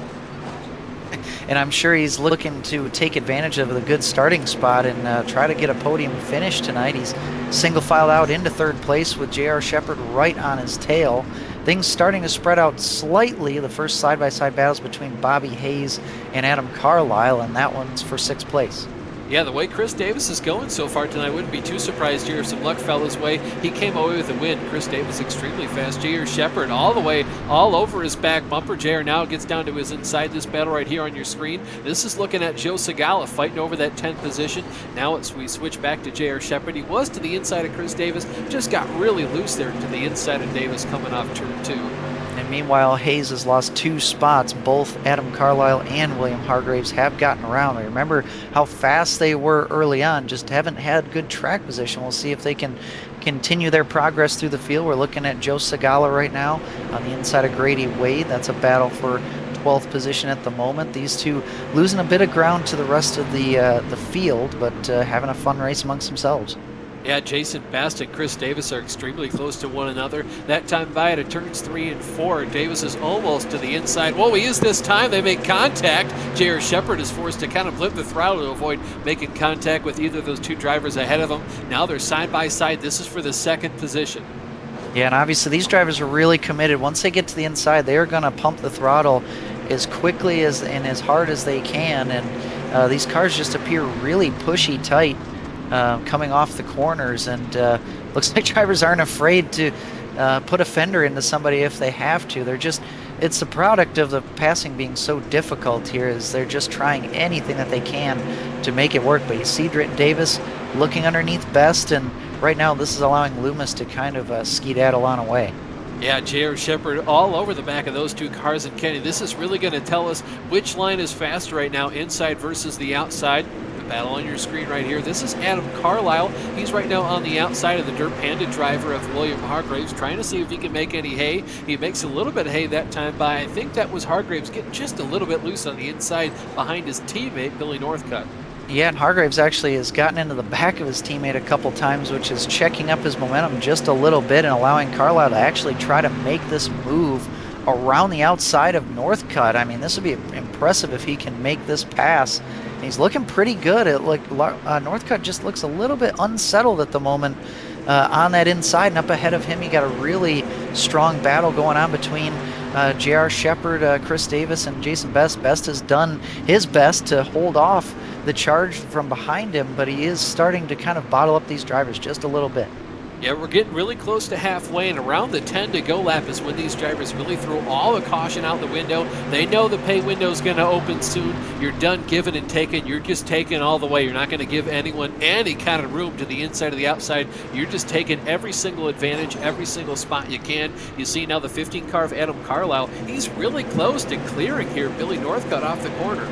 And I'm sure he's looking to take advantage of the good starting spot and try to get a podium finish tonight. He's single filed out into 3rd place with J.R. Shepard right on his tail. Things starting to spread out slightly. The first side-by-side battles between Bobby Hayes and Adam Carlisle, and that one's for 6th place. Yeah, the way Chris Davis is going so far tonight, wouldn't be too surprised here if some luck fell his way. He came away with a win. Chris Davis extremely fast. J.R. Shepard all the way, all over his back bumper. J.R. now gets down to his inside this battle right here on your screen. This is looking at Joe Segala fighting over that 10th position. Now we switch back to J.R. Shepard. He was to the inside of Chris Davis, just got really loose there to the inside of Davis coming off turn 2. And meanwhile, Hayes has lost 2 spots. Both Adam Carlisle and William Hargraves have gotten around. Remember how fast they were early on, just haven't had good track position. We'll see if they can continue their progress through the field. We're looking at Joe Segala right now on the inside of Grady Wade. That's a battle for 12th position at the moment. These two losing a bit of ground to the rest of the field, but having a fun race amongst themselves. Yeah, Jason Best and Chris Davis are extremely close to one another. That time by at turns 3 and 4. Davis is almost to the inside. Whoa, he is this time. They make contact. J.R. Shepard is forced to kind of blip the throttle to avoid making contact with either of those 2 drivers ahead of him. Now they're side by side. This is for the 2nd position. Yeah, and obviously these drivers are really committed. Once they get to the inside, they are going to pump the throttle as quickly as and as hard as they can. And these cars just appear really pushy tight. Coming off the corners, and looks like drivers aren't afraid to put a fender into somebody if they have to. It's the product of the passing being so difficult here, is they're just trying anything that they can to make it work. But you see Davis looking underneath Best, and right now this is allowing Loomis to kind of skedaddle on away. Yeah, J.R. Shepard all over the back of those 2 cars, and Kenny, this is really going to tell us which line is faster right now, inside versus the outside. Battle on your screen right here. This is Adam Carlisle. He's right now on the outside of the Dirt Panda driver of William Hargraves, trying to see if he can make any hay. He makes a little bit of hay that time by, I think that was Hargraves getting just a little bit loose on the inside behind his teammate, Billy Northcutt. Yeah, and Hargraves actually has gotten into the back of his teammate a couple times, which is checking up his momentum just a little bit and allowing Carlisle to actually try to make this move around the outside of Northcutt. I mean, this would be impressive if he can make this pass. He's looking pretty good. Northcutt just looks a little bit unsettled at the moment on that inside, and up ahead of him, you got a really strong battle going on between J.R. Shepard, Chris Davis, and Jason Best. Best has done his best to hold off the charge from behind him, but he is starting to kind of bottle up these drivers just a little bit. Yeah, we're getting really close to halfway, and around the 10 to go lap is when these drivers really throw all the caution out the window. They know the pay window is going to open soon. You're done giving and taking. You're just taking all the way. You're not going to give anyone any kind of room to the inside or the outside. You're just taking every single advantage, every single spot you can. You see now the 15 car of Adam Carlisle. He's really close to clearing here Billy Northcutt off the corner.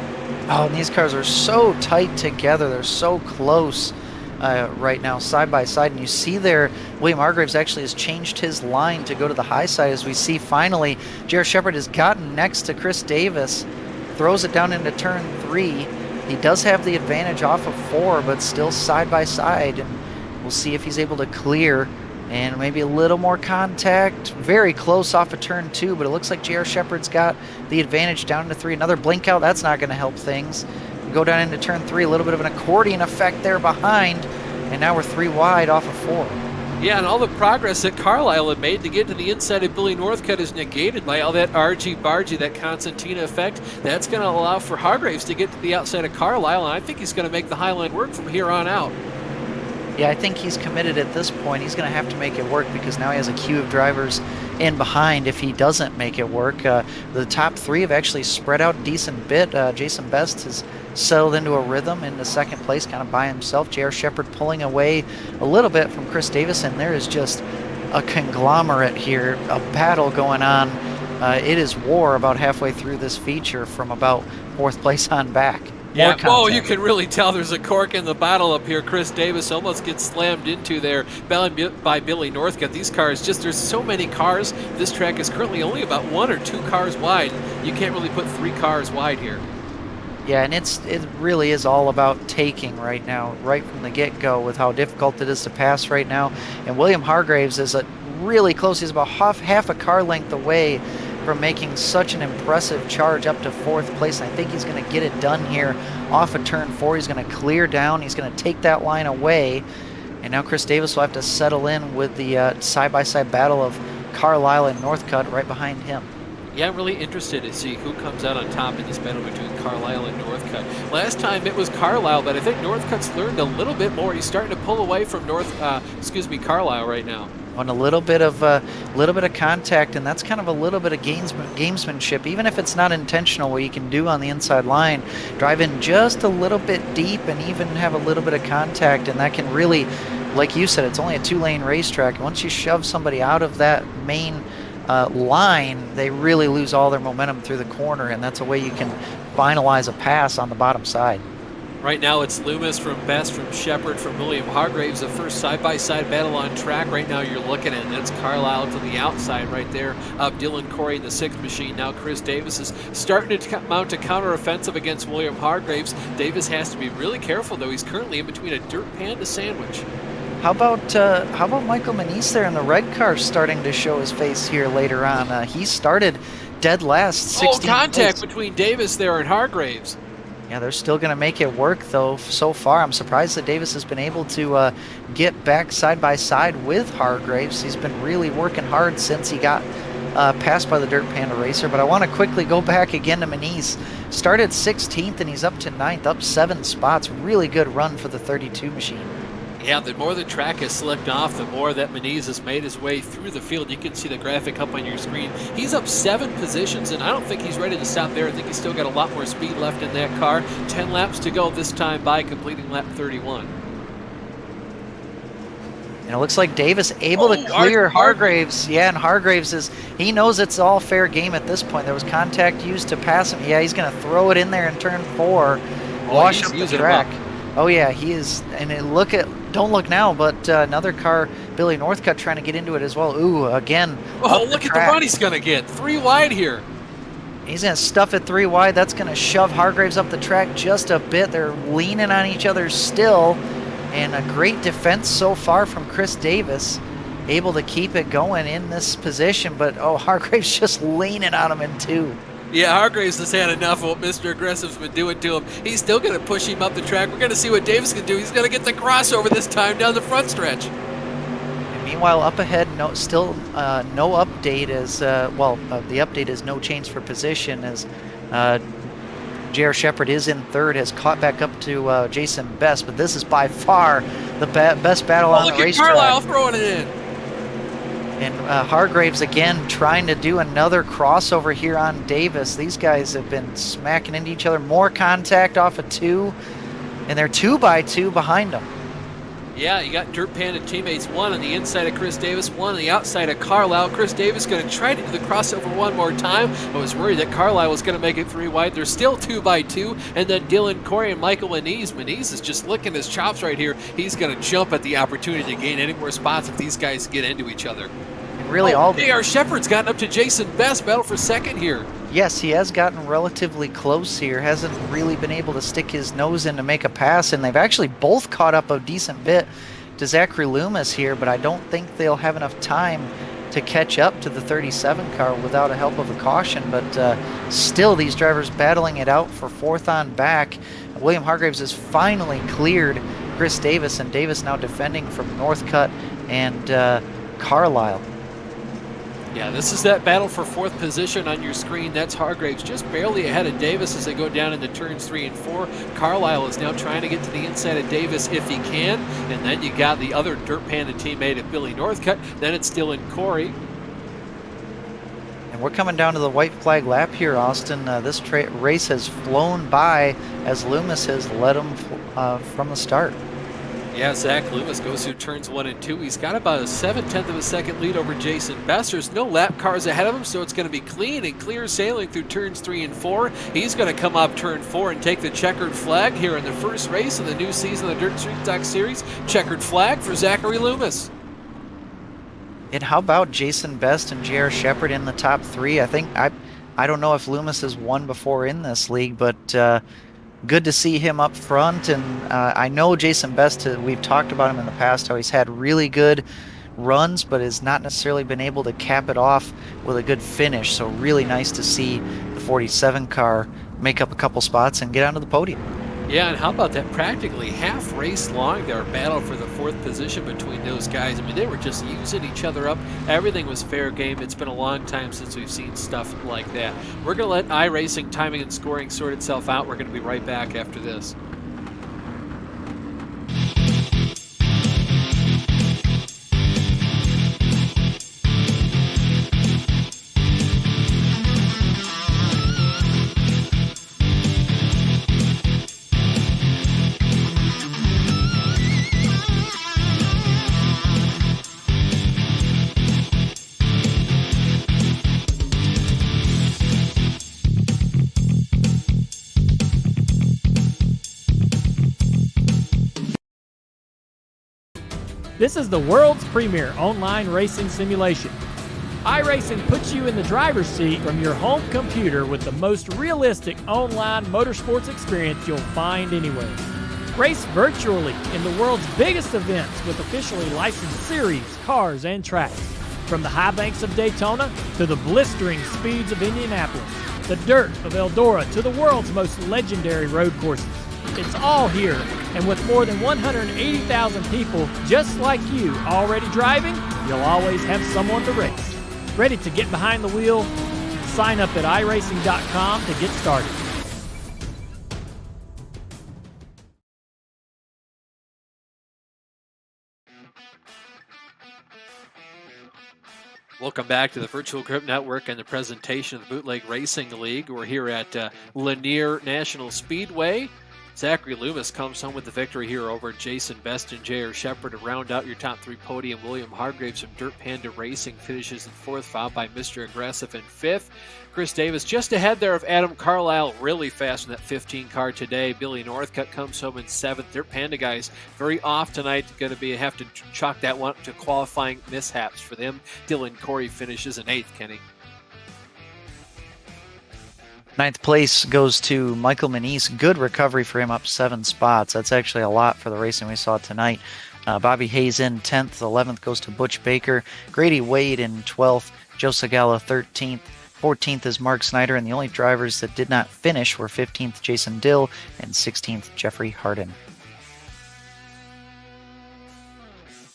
Oh, and these cars are so tight together. They're so close. Right now, side by side, and you see there William Hargraves actually has changed his line to go to the high side, as we see finally J.R. Shepard has gotten next to Chris Davis, throws it down into turn 3. He does have the advantage off of 4, but still side by side, and we'll see if he's able to clear and maybe a little more contact. Very close off of turn 2, but it looks like J.R. Shepard's got the advantage down into 3. Another blink out, that's not going to help things. Go down into turn 3, a little bit of an accordion effect there behind, and now we're 3 wide off of 4. Yeah, and all the progress that Carlisle had made to get to the inside of Billy Northcutt is negated by all that argy-bargy, that concertina effect. That's going to allow for Hargraves to get to the outside of Carlisle, and I think he's going to make the high line work from here on out. Yeah, I think he's committed at this point. He's going to have to make it work because now he has a queue of drivers in behind if he doesn't make it work. The top three have actually spread out a decent bit. Jason Best has settled into a rhythm in the second place kind of by himself. J.R. Shepard pulling away a little bit from Chris Davis, and there is just a conglomerate here, a battle going on. It is war about halfway through this feature from about fourth place on back. Yeah, whoa, you can really tell there's a cork in the bottle up here. Chris Davis almost gets slammed into there by Billy Northcutt. These cars, there's so many cars. This track is currently only about 1 or 2 cars wide. You can't really put 3 cars wide here. Yeah, and it really is all about taking right now, right from the get-go with how difficult it is to pass right now. And William Hargraves is really close. He's about half a car length away from making such an impressive charge up to fourth place. And I think he's going to get it done here off of turn 4. He's going to clear down. He's going to take that line away. And now Chris Davis will have to settle in with the side-by-side battle of Carlisle and Northcutt right behind him. Yeah, I'm really interested to see who comes out on top in this battle between Carlisle and Northcutt. Last time it was Carlisle, but I think Northcutt's learned a little bit more. He's starting to pull away from Carlisle right now. On a little bit of contact, and that's kind of a little bit of gamesmanship, even if it's not intentional. What you can do on the inside line, drive in just a little bit deep, and even have a little bit of contact, and that can really, like you said, it's only a 2-lane racetrack. Once you shove somebody out of that main line, they really lose all their momentum through the corner, and that's a way you can finalize a pass on the bottom side. Right now it's Loomis from Best, from Shepard, from William Hargraves, the first side-by-side battle on track. Right now you're looking at, that's Carlisle to the outside right there of Dylan Corey in the 6th machine. Now Chris Davis is starting to mount a counter-offensive against William Hargraves. Davis has to be really careful, though. He's currently in between a dirt panda sandwich. How about Michael Manise there in the red car starting to show his face here later on? He started dead last. Contact between Davis there and Hargraves. Yeah, they're still going to make it work, though, so far. I'm surprised that Davis has been able to get back side by side with Hargraves. He's been really working hard since he got passed by the Dirt Panda Racer. But I want to quickly go back again to Manise. Started 16th, and he's up to 9th, up 7 spots. Really good run for the 32 machine. Yeah, the more the track has slipped off, the more that Manise has made his way through the field. You can see the graphic up on your screen. He's up 7 positions, and I don't think he's ready to stop there. I think he's still got a lot more speed left in that car. 10 laps to go this time by completing lap 31. And it looks like Davis able to clear Hargraves. Yeah, and Hargraves he knows it's all fair game at this point. There was contact used to pass him. Yeah, he's going to throw it in there in turn 4, wash up the track. Oh yeah, he is. And don't look now, but another car, Billy Northcutt, trying to get into it as well. Ooh, again. Oh, look at the run he's going to get. 3 wide here. He's going to stuff it 3 wide. That's going to shove Hargraves up the track just a bit. They're leaning on each other still. And a great defense so far from Chris Davis. Able to keep it going in this position. But, Hargraves just leaning on him in 2. Yeah, Hargraves has had enough of what Mr. Aggressive's been doing to him. He's still going to push him up the track. We're going to see what Davis can do. He's going to get the crossover this time down the front stretch. And meanwhile, up ahead, no update as the update is no change for position as J.R. Shepard is in 3rd, has caught back up to Jason Best, but this is by far the best battle on the racetrack. Look at Carlisle throwing it in. And Hargraves again trying to do another crossover here on Davis. These guys have been smacking into each other. More contact off of 2, and they're 2 by 2 behind them. Yeah, you got Dirt Panda teammates, 1 on the inside of Chris Davis, 1 on the outside of Carlisle. Chris Davis going to try to do the crossover one more time. I was worried that Carlisle was going to make it 3 wide. They're still 2 by 2, and then Dylan Corey and Michael Manise. Manise is just licking his chops right here. He's going to jump at the opportunity to gain any more spots if these guys get into each other. Really, J.R. Shepard's gotten up to Jason Best, battle for 2nd here. Yes, he has gotten relatively close here. Hasn't really been able to stick his nose in to make a pass, and they've actually both caught up a decent bit to Zachary Loomis here, but I don't think they'll have enough time to catch up to the 37 car without a help of a caution. But still, these drivers battling it out for 4th on back. William Hargraves has finally cleared Chris Davis, and Davis now defending from Northcutt and Carlisle. Yeah, this is that battle for 4th position on your screen. That's Hargraves just barely ahead of Davis as they go down into turns 3 and 4. Carlisle is now trying to get to the inside of Davis if he can. And then you got the other Dirt Panda teammate of Billy Northcutt. Then it's still in Corey. And we're coming down to the white flag lap here, Austin. This race has flown by as Loomis has led him from the start. Yeah, Zach Loomis goes through turns 1 and 2. He's got about a 7/10 of a second lead over Jason Best. There's no lap cars ahead of him, so it's going to be clean and clear sailing through turns 3 and 4. He's going to come up turn 4 and take the checkered flag here in the first race of the new season of the Dirt Street Stock Series. Checkered flag for Zachary Loomis. And how about Jason Best and J.R. Shepard in the top 3? I don't know if Loomis has won before in this league, but good to see him up front. And I know Jason Best, we've talked about him in the past, how he's had really good runs, but has not necessarily been able to cap it off with a good finish. So really nice to see the 47 car make up a couple spots and get onto the podium. Yeah, and how about that practically half race long there, battle for the 4th position between those guys. I mean, they were just using each other up. Everything was fair game. It's been a long time since we've seen stuff like that. We're going to let iRacing timing and scoring sort itself out. We're going to be right back after this. This is the world's premier online racing simulation. iRacing puts you in the driver's seat from your home computer with the most realistic online motorsports experience you'll find anywhere. Race virtually in the world's biggest events with officially licensed series, cars, and tracks. From the high banks of Daytona to the blistering speeds of Indianapolis, the dirt of Eldora to the world's most legendary road courses. It's all here, and with more than 180,000 people just like you already driving, you'll always have someone to race. Ready to get behind the wheel? Sign up at iRacing.com to get started. Welcome back to the Virtual Grip Network and the presentation of the Bootleg Racing League. We're here at Lanier National Speedway. Zachary Loomis comes home with the victory here over Jason Best and J.R. Shepard to round out your top 3 podium. William Hargraves from Dirt Panda Racing finishes in 4th, followed by Mr. Aggressive in 5th. Chris Davis just ahead there of Adam Carlisle, really fast in that 15 car today. Billy Northcutt comes home in 7th. Dirt Panda guys very off tonight. Going to have to chalk that one up to qualifying mishaps for them. Dylan Corey finishes in 8th, Kenny. 9th place goes to Michael Manise. Good recovery for him, up 7 spots. That's actually a lot for the racing we saw tonight. Bobby Hayes in 10th. 11th goes to Butch Baker. Grady Wade in 12th. Joe Segala 13th. 14th is Mark Snyder, and the only drivers that did not finish were 15th Jason Dill and 16th Jeffrey Harden.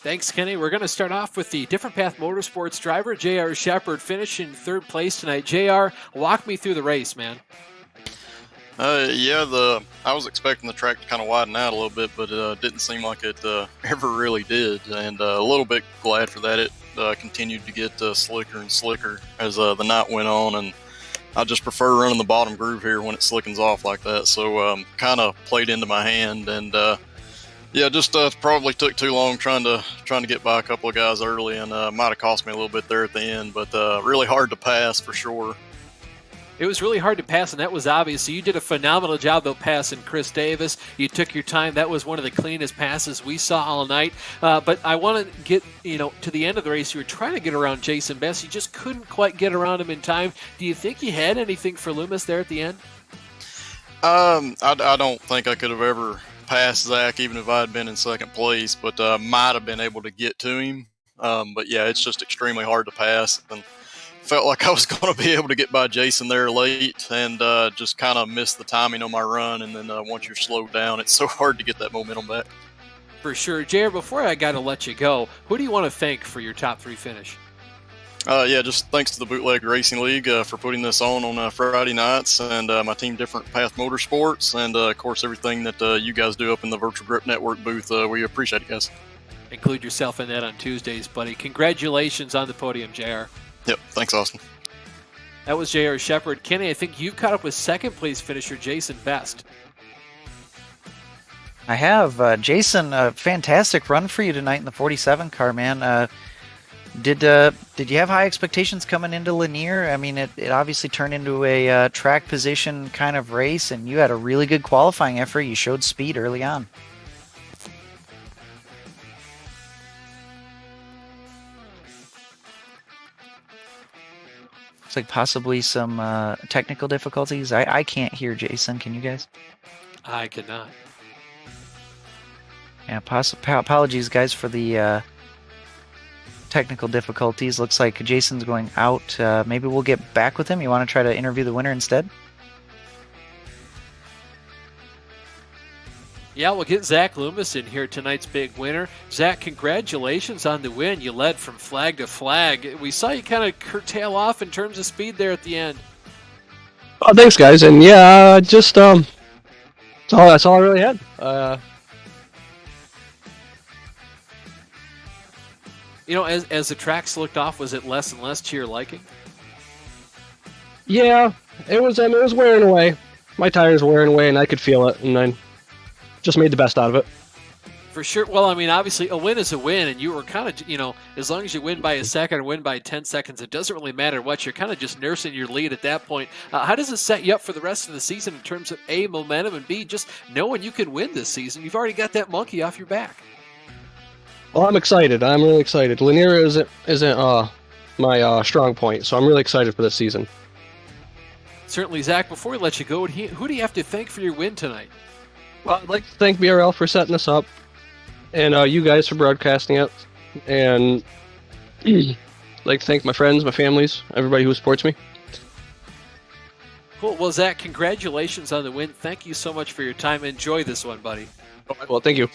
Thanks, Kenny. We're going to start off with the Different Path Motorsports driver, J.R. Shepard, finishing 3rd place tonight. J.R., walk me through the race, man. I was expecting the track to kind of widen out a little bit, but it didn't seem like it ever really did, and a little bit glad for that. It continued to get slicker and slicker as the night went on, and I just prefer running the bottom groove here when it slickens off like that, so kind of played into my hand, and just probably took too long trying to get by a couple of guys early, and might have cost me a little bit there at the end, but really hard to pass for sure. It was really hard to pass, and that was obvious. So you did a phenomenal job, though, passing Chris Davis. You took your time. That was one of the cleanest passes we saw all night. But I want to get, to the end of the race. You were trying to get around Jason Best. You just couldn't quite get around him in time. Do you think you had anything for Loomis there at the end? I don't think I could have ever passed Zach, even if I had been in 2nd place, but might have been able to get to him. But yeah, it's just extremely hard to pass, and felt like I was going to be able to get by Jason there late, and just kind of missed the timing on my run. And then once you're slowed down, it's so hard to get that momentum back. For sure. JR, before I got to let you go, who do you want to thank for your top 3 finish? Yeah, just thanks to the Bootleg Racing League for putting this on Friday nights, and my team, Different Path Motorsports, and of course everything that you guys do up in the Virtual Grip Network booth. We appreciate it, guys. Include yourself in that on Tuesdays, buddy. Congratulations on the podium, JR. Yep, thanks, Austin. That was JR Shepard. Kenny, I think you've caught up with second place finisher Jason Best. I have. Jason, a fantastic run for you tonight in the 47 car, man. Did you have high expectations coming into Lanier? I mean, it obviously turned into a track position kind of race, and you had a really good qualifying effort. You showed speed early on. Looks like possibly some technical difficulties. I can't hear Jason. Can you guys? I cannot. Yeah, apologies, guys, for the technical difficulties. Looks like Jason's going out. Maybe we'll get back with him. You want to try to interview the winner instead? Yeah, we'll get Zach Loomis in here, tonight's big winner. Zach, congratulations on the win. You led from flag to flag. We saw you kind of curtail off in terms of speed there at the end. Oh, thanks, guys. And yeah, just that's all I really had. You know, as the tracks looked off, was it less and less to your liking? Yeah, it was wearing away. My tires were wearing away, and I could feel it, and I just made the best out of it. For sure. Well, I mean, obviously, a win is a win, and you were kind of, you know, as long as you win by a second or win by 10 seconds, it doesn't really matter what. You're kind of just nursing your lead at that point. How does it set you up for the rest of the season in terms of A, momentum, and B, just knowing you can win this season? You've already got that monkey off your back. Well, I'm excited. I'm really excited. Lanier isn't my strong point, so I'm really excited for this season. Certainly, Zach, before we let you go, who do you have to thank for your win tonight? Well, I'd like to thank BRL for setting us up, and you guys for broadcasting it, and I'd like to thank my friends, my families, everybody who supports me. Cool. Well, Zach, congratulations on the win. Thank you so much for your time. Enjoy this one, buddy. Well, thank you.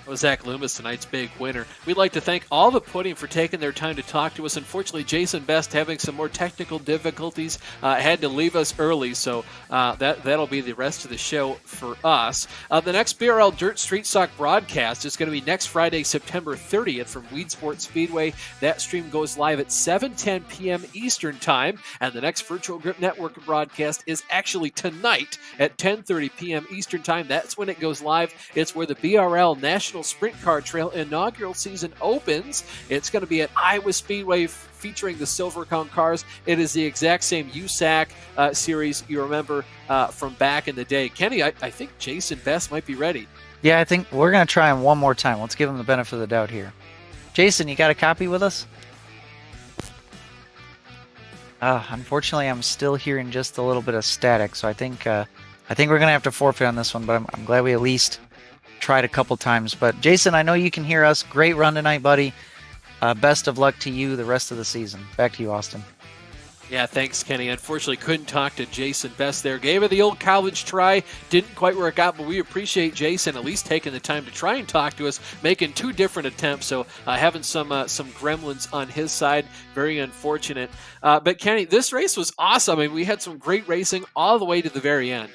That was Zach Loomis, tonight's big winner. We'd like to thank all the podium for taking their time to talk to us. Unfortunately, Jason Best, having some more technical difficulties, had to leave us early, so that'll be the rest of the show for us. The next BRL Dirt Street Stock broadcast is going to be next Friday, September 30th from Weedsport Speedway. That stream goes live at 7:10 p.m. Eastern Time, and the next Virtual Grip Network broadcast is actually tonight at 10:30 p.m. Eastern Time. That's when it goes live. It's where the BRL National Sprint Car Trail inaugural season opens. It's going to be at Iowa Speedway featuring the Silver Cone cars. It is the exact same USAC series you remember from back in the day. Kenny, I think Jason Best might be ready. Yeah, I think we're going to try him one more time. Let's give him the benefit of the doubt here. Jason, you got a copy with us? Unfortunately, I'm still hearing just a little bit of static, so I think we're going to have to forfeit on this one, but I'm glad we at least tried a couple times. But Jason, I know you can hear us. Great run tonight, buddy. Best of luck to you the rest of the season. Back to you, Austin. Yeah, thanks, Kenny. Unfortunately, couldn't talk to Jason Best there. Gave it the old college try. Didn't quite work out, but we appreciate Jason at least taking the time to try and talk to us, making 2 different attempts. So having some gremlins on his side, very unfortunate. But Kenny, this race was awesome. I mean, we had some great racing all the way to the very end.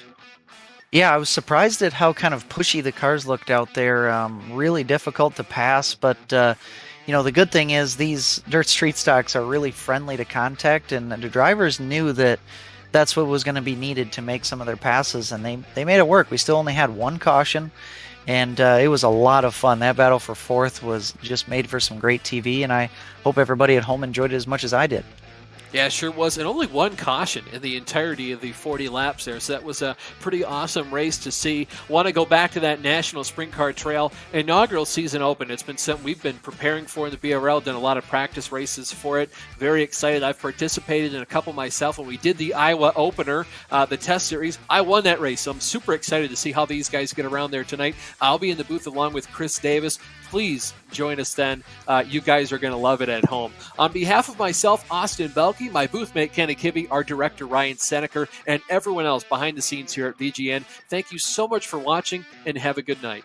Yeah, I was surprised at how kind of pushy the cars looked out there. Really difficult to pass, but you know, the good thing is these dirt street stocks are really friendly to contact, and the drivers knew that that's what was going to be needed to make some of their passes, and they made it work. We still only had 1 caution, and it was a lot of fun. That battle for 4th was just made for some great TV, and I hope everybody at home enjoyed it as much as I did. Yeah, sure was. And only 1 caution in the entirety of the 40 laps there. So that was a pretty awesome race to see. Want to go back to that National Sprint Car Trail inaugural season open. It's been something we've been preparing for in the BRL, done a lot of practice races for it. Very excited. I've participated in a couple myself when we did the Iowa opener, the test series. I won that race, so I'm super excited to see how these guys get around there tonight. I'll be in the booth along with Chris Davis. Please join us then. You guys are going to love it at home. On behalf of myself, Austin Belke, my booth mate Kenny Kibbe, our director Ryan Seneker, and everyone else behind the scenes here at VGN, thank you so much for watching, and have a good night.